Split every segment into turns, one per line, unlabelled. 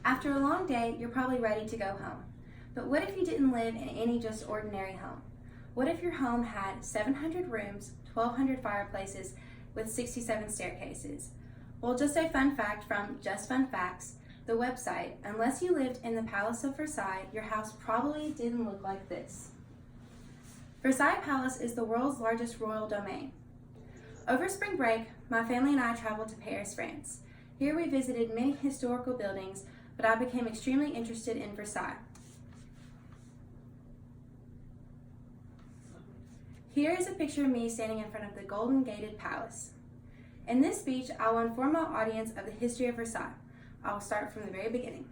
After a long day, you're probably ready to go home. But what if you didn't live in any just ordinary home? What if your home had 700 rooms, 1,200 fireplaces, with 67 staircases? Well, just a fun fact from Just Fun Facts, the website, unless you lived in the Palace of Versailles, your house probably didn't look like this. Versailles Palace is the world's largest royal domain. Over spring break, my family and I traveled to Paris, France. Here we visited many historical buildings, but I became extremely interested in Versailles. Here is a picture of me standing in front of the Golden Gated Palace. In this speech, I will inform my audience of the history of Versailles. I will start from the very beginning.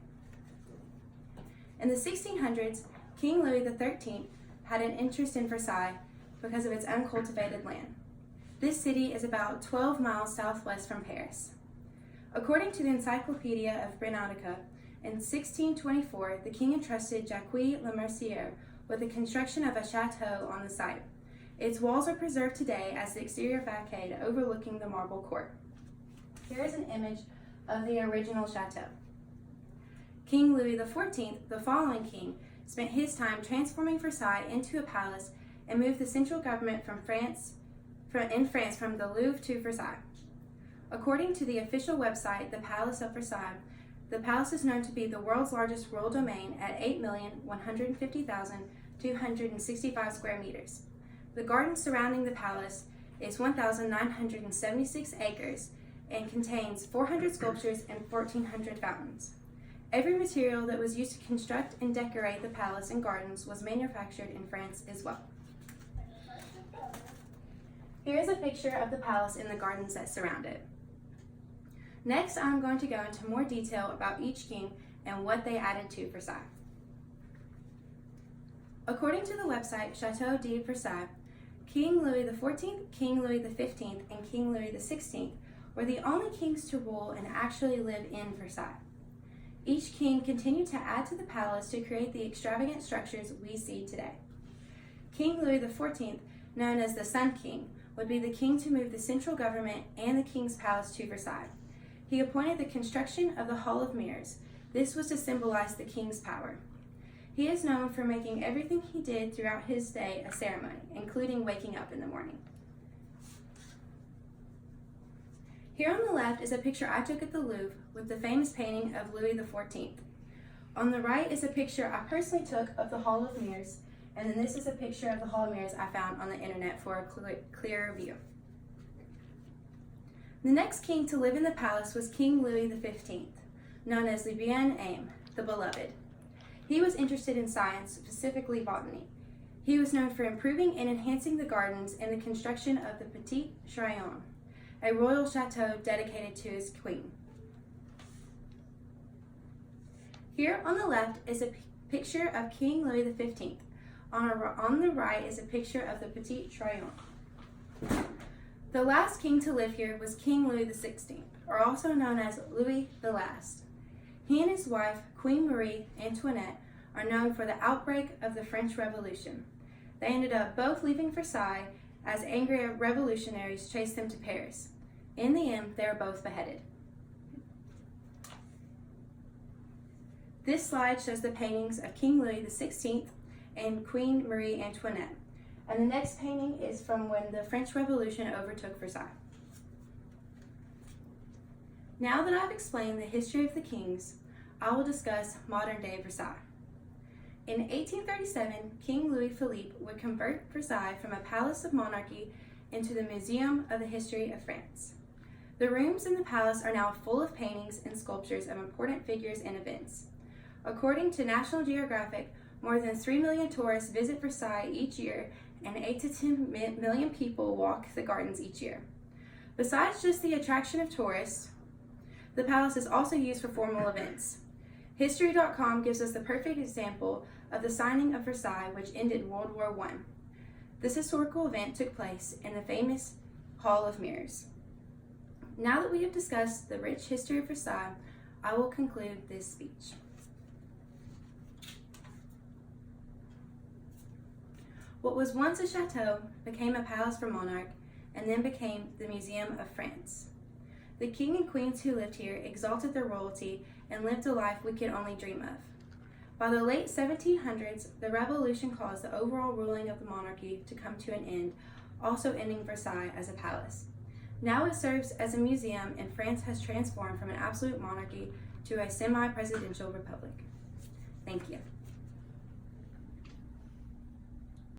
In the 1600s, King Louis XIII had an interest in Versailles because of its uncultivated land. This city is about 12 miles southwest from Paris. According to the Encyclopedia of Britannica, in 1624, the king entrusted Jacques Le Mercier with the construction of a chateau on the site. Its walls are preserved today as the exterior facade overlooking the marble court. Here is an image of the original chateau. King Louis XIV, the following king, spent his time transforming Versailles into a palace and moved the central government in France from the Louvre to Versailles. According to the official website, the Palace of Versailles, the palace is known to be the world's largest royal domain at 8,150,265 square meters. The garden surrounding the palace is 1,976 acres and contains 400 sculptures and 1,400 fountains. Every material that was used to construct and decorate the palace and gardens was manufactured in France as well. Here is a picture of the palace and the gardens that surround it. Next, I'm going to go into more detail about each king and what they added to Versailles. According to the website Chateau de Versailles, King Louis XIV, King Louis XV, and King Louis XVI were the only kings to rule and actually live in Versailles. Each king continued to add to the palace to create the extravagant structures we see today. King Louis XIV, known as the Sun King, would be the king to move the central government and the king's palace to Versailles. He appointed the construction of the Hall of Mirrors. This was to symbolize the king's power. He is known for making everything he did throughout his day a ceremony, including waking up in the morning. Here on the left is a picture I took at the Louvre with the famous painting of Louis XIV. On the right is a picture I personally took of the Hall of Mirrors, and then this is a picture of the Hall of Mirrors I found on the internet for a clearer view. The next king to live in the palace was King Louis XV, known as Le Bien-Aimé, the Beloved. He was interested in science, specifically botany. He was known for improving and enhancing the gardens and the construction of the Petit Château, a royal chateau dedicated to his queen. Here on the left is a picture of King Louis XV. On the right is a picture of the Petit Château. The last king to live here was King Louis XVI, or also known as Louis the Last. He and his wife, Queen Marie Antoinette, are known for the outbreak of the French Revolution. They ended up both leaving Versailles as angry revolutionaries chased them to Paris. In the end, they were both beheaded. This slide shows the paintings of King Louis XVI and Queen Marie Antoinette. And the next painting is from when the French Revolution overtook Versailles. Now that I've explained the history of the kings, I will discuss modern-day Versailles. In 1837, King Louis Philippe would convert Versailles from a palace of monarchy into the Museum of the History of France. The rooms in the palace are now full of paintings and sculptures of important figures and events. According to National Geographic, more than 3 million tourists visit Versailles each year, and 8 to 10 million people walk the gardens each year. Besides just the attraction of tourists, the palace is also used for formal events. History.com gives us the perfect example of the signing of Versailles, which ended World War I. This historical event took place in the famous Hall of Mirrors. Now that we have discussed the rich history of Versailles, I will conclude this speech. What was once a chateau became a palace for monarch and then became the Museum of France. The king and queens who lived here exalted their royalty and lived a life we could only dream of. By the late 1700s, the Revolution caused the overall ruling of the monarchy to come to an end, also ending Versailles as a palace. Now it serves as a museum, and France has transformed from an absolute monarchy to a semi-presidential republic. Thank you.